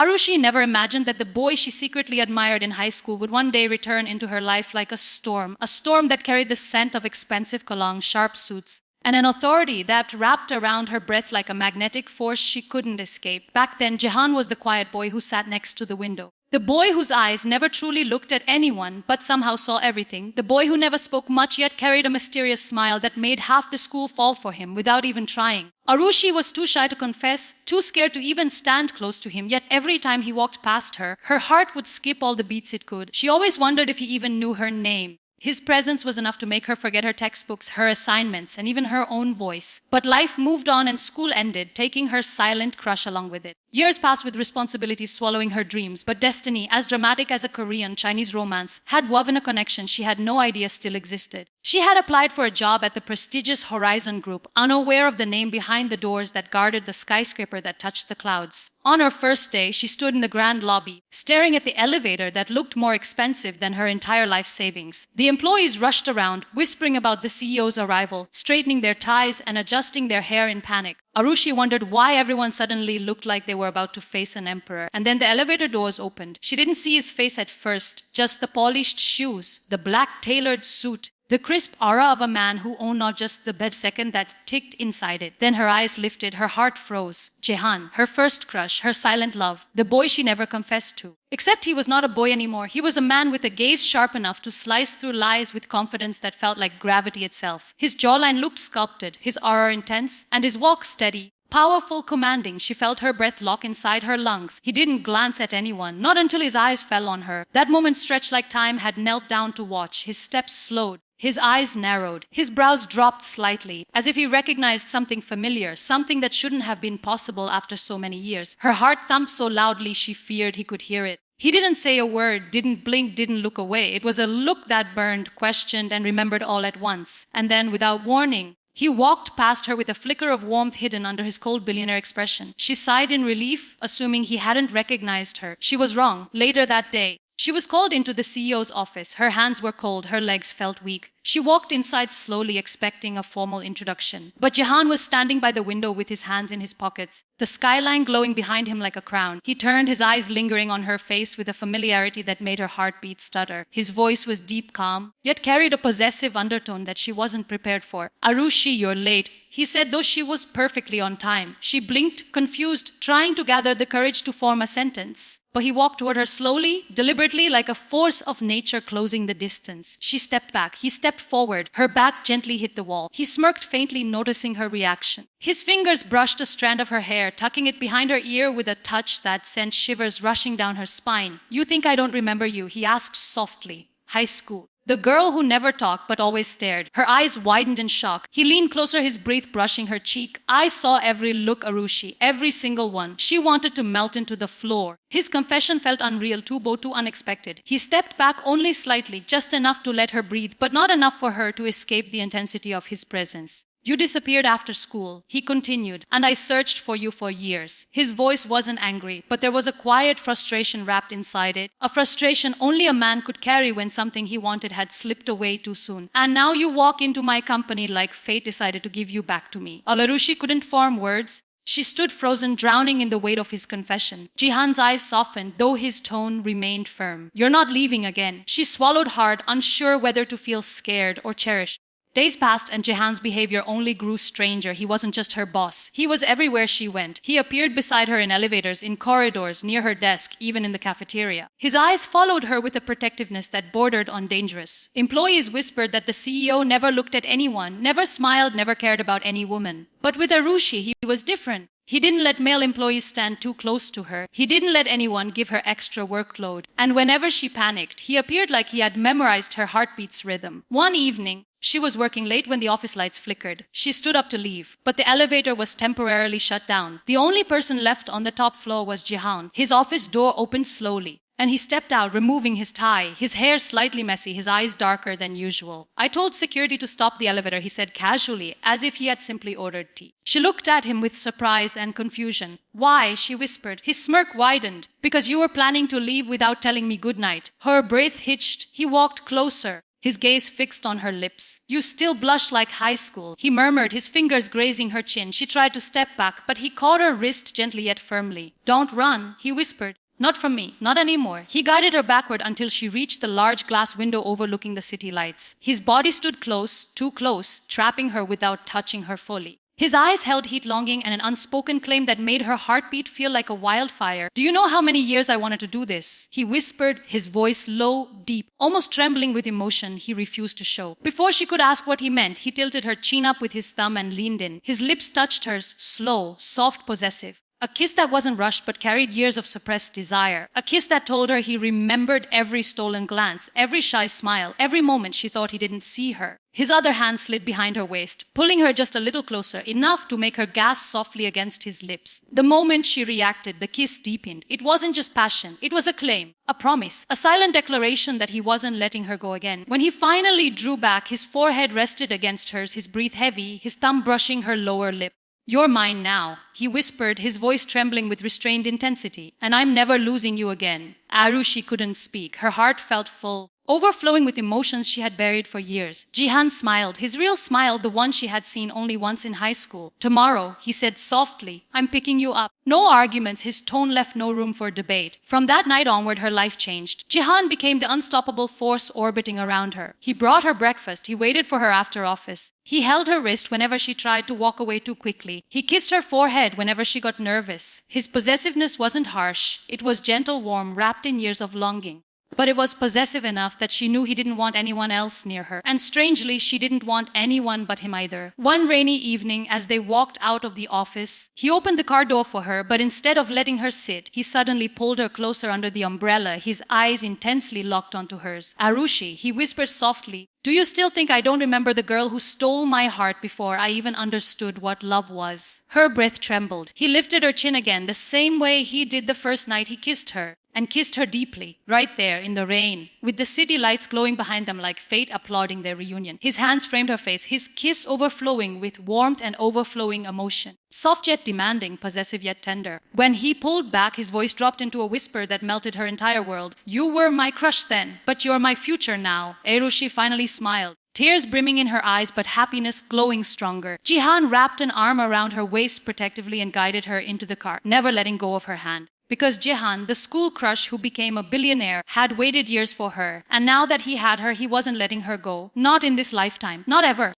Arushi never imagined that the boy she secretly admired in high school would one day return into her life like a storm that carried the scent of expensive cologne, sharp suits, and an authority that wrapped around her breath like a magnetic force she couldn't escape. Back then, Jehan was the quiet boy who sat next to the window. The boy whose eyes never truly looked at anyone but somehow saw everything. The boy who never spoke much yet carried a mysterious smile that made half the school fall for him without even trying. Arushi was too shy to confess, too scared to even stand close to him, yet every time he walked past her, her heart would skip all the beats it could. She always wondered if he even knew her name. His presence was enough to make her forget her textbooks, her assignments, and even her own voice. But life moved on and school ended, taking her silent crush along with it. Years passed with responsibilities swallowing her dreams, but destiny, as dramatic as a Korean Chinese romance, had woven a connection she had no idea still existed. She had applied for a job at the prestigious Horizon Group, unaware of the name behind the doors that guarded the skyscraper that touched the clouds. On her first day, she stood in the grand lobby, staring at the elevator that looked more expensive than her entire life savings. The employees rushed around, whispering about the CEO's arrival, straightening their ties and adjusting their hair in panic. Arushi wondered why everyone suddenly looked like they were about to face an emperor. And then the elevator doors opened. She didn't see his face at first, just the polished shoes, the black tailored suit, the crisp aura of a man who owned not just the bed second that ticked inside it. Then her eyes lifted, her heart froze. Jehan, her first crush, her silent love, the boy she never confessed to. Except he was not a boy anymore. He was a man with a gaze sharp enough to slice through lies with confidence that felt like gravity itself. His jawline looked sculpted, his aura intense, and his walk steady. Powerful, commanding. She felt her breath lock inside her lungs. He didn't glance at anyone, not until his eyes fell on her. That moment stretched like time had knelt down to watch. His steps slowed. His eyes narrowed. His brows dropped slightly, as if he recognized something familiar, something that shouldn't have been possible after so many years. Her heart thumped so loudly she feared he could hear it. He didn't say a word, didn't blink, didn't look away. It was a look that burned, questioned, and remembered all at once. And then, without warning, he walked past her with a flicker of warmth hidden under his cold billionaire expression. She sighed in relief, assuming he hadn't recognized her. She was wrong. Later that day, she was called into the CEO's office. Her hands were cold, her legs felt weak. She walked inside slowly, expecting a formal introduction. But Jehan was standing by the window with his hands in his pockets, the skyline glowing behind him like a crown. He turned, his eyes lingering on her face with a familiarity that made her heartbeat stutter. His voice was deep, calm, yet carried a possessive undertone that she wasn't prepared for. "Arushi, you're late," he said, though she was perfectly on time. She blinked, confused, trying to gather the courage to form a sentence. But he walked toward her slowly, deliberately, like a force of nature closing the distance. She stepped back. He stepped forward. Her back gently hit the wall. He smirked faintly, noticing her reaction. His fingers brushed a strand of her hair, tucking it behind her ear with a touch that sent shivers rushing down her spine. "You think I don't remember you?" he asked softly. "High school." The girl who never talked but always stared. Her eyes widened in shock. He leaned closer, his breath brushing her cheek. "I saw every look, Arushi, every single one." She wanted to melt into the floor. His confession felt unreal, too unexpected. He stepped back only slightly, just enough to let her breathe, but not enough for her to escape the intensity of his presence. "You disappeared after school," he continued, "and I searched for you for years." His voice wasn't angry, but there was a quiet frustration wrapped inside it, a frustration only a man could carry when something he wanted had slipped away too soon. "And now you walk into my company like fate decided to give you back to me." Arushi couldn't form words. She stood frozen, drowning in the weight of his confession. Jehan's eyes softened, though his tone remained firm. "You're not leaving again." She swallowed hard, unsure whether to feel scared or cherished. Days passed and Jehan's behavior only grew stranger. He wasn't just her boss. He was everywhere she went. He appeared beside her in elevators, in corridors, near her desk, even in the cafeteria. His eyes followed her with a protectiveness that bordered on dangerous. Employees whispered that the CEO never looked at anyone, never smiled, never cared about any woman. But with Arushi, he was different. He didn't let male employees stand too close to her. He didn't let anyone give her extra workload. And whenever she panicked, he appeared like he had memorized her heartbeat's rhythm. One evening, she was working late when the office lights flickered. She stood up to leave, but the elevator was temporarily shut down. The only person left on the top floor was Jehan. His office door opened slowly, and he stepped out, removing his tie, his hair slightly messy, his eyes darker than usual. "I told security to stop the elevator," he said casually, as if he had simply ordered tea. She looked at him with surprise and confusion. "Why?" she whispered. His smirk widened. "Because you were planning to leave without telling me goodnight." Her breath hitched. He walked closer. his gaze fixed on her lips. "You still blush like high school," he murmured, his fingers grazing her chin. She tried to step back, but he caught her wrist gently yet firmly. "Don't run," he whispered. "Not from me, not anymore." He guided her backward until she reached the large glass window overlooking the city lights. His body stood close, too close, trapping her without touching her fully. His eyes held heat, longing, and an unspoken claim that made her heartbeat feel like a wildfire. "Do you know how many years I wanted to do this?" he whispered, his voice low, deep, almost trembling with emotion he refused to show. Before she could ask what he meant, he tilted her chin up with his thumb and leaned in. His lips touched hers, slow, soft, possessive. A kiss that wasn't rushed but carried years of suppressed desire. A kiss that told her he remembered every stolen glance, every shy smile, every moment she thought he didn't see her. His other hand slid behind her waist, pulling her just a little closer, enough to make her gasp softly against his lips. The moment she reacted, the kiss deepened. It wasn't just passion, it was a claim, a promise, a silent declaration that he wasn't letting her go again. When he finally drew back, his forehead rested against hers, his breath heavy, his thumb brushing her lower lip. "You're mine now," he whispered, his voice trembling with restrained intensity. "And I'm never losing you again." Arushi couldn't speak. Her heart felt full, overflowing with emotions she had buried for years. Jihan smiled, his real smile, the one she had seen only once in high school. "Tomorrow," he said softly, "I'm picking you up." No arguments, his tone left no room for debate. From that night onward, her life changed. Jihan became the unstoppable force orbiting around her. He brought her breakfast, he waited for her after office. He held her wrist whenever she tried to walk away too quickly. He kissed her forehead whenever she got nervous. His possessiveness wasn't harsh. It was gentle, warm, wrapped in years of longing. But it was possessive enough that she knew he didn't want anyone else near her. And strangely, she didn't want anyone but him either. One rainy evening, as they walked out of the office, he opened the car door for her, but instead of letting her sit, he suddenly pulled her closer under the umbrella, his eyes intensely locked onto hers. "Arushi," he whispered softly, "do you still think I don't remember the girl who stole my heart before I even understood what love was?" Her breath trembled. He lifted her chin again, the same way he did the first night he kissed her. And kissed her deeply, right there in the rain, with the city lights glowing behind them like fate applauding their reunion. His hands framed her face, his kiss overflowing with warmth and overflowing emotion. Soft yet demanding, possessive yet tender. When he pulled back, his voice dropped into a whisper that melted her entire world. "You were my crush then, but you're my future now." Erushi finally smiled. Tears brimming in her eyes, but happiness glowing stronger. Jihan wrapped an arm around her waist protectively and guided her into the car, never letting go of her hand. Because Jihan, the school crush who became a billionaire, had waited years for her. And now that he had her, he wasn't letting her go. Not in this lifetime. Not ever.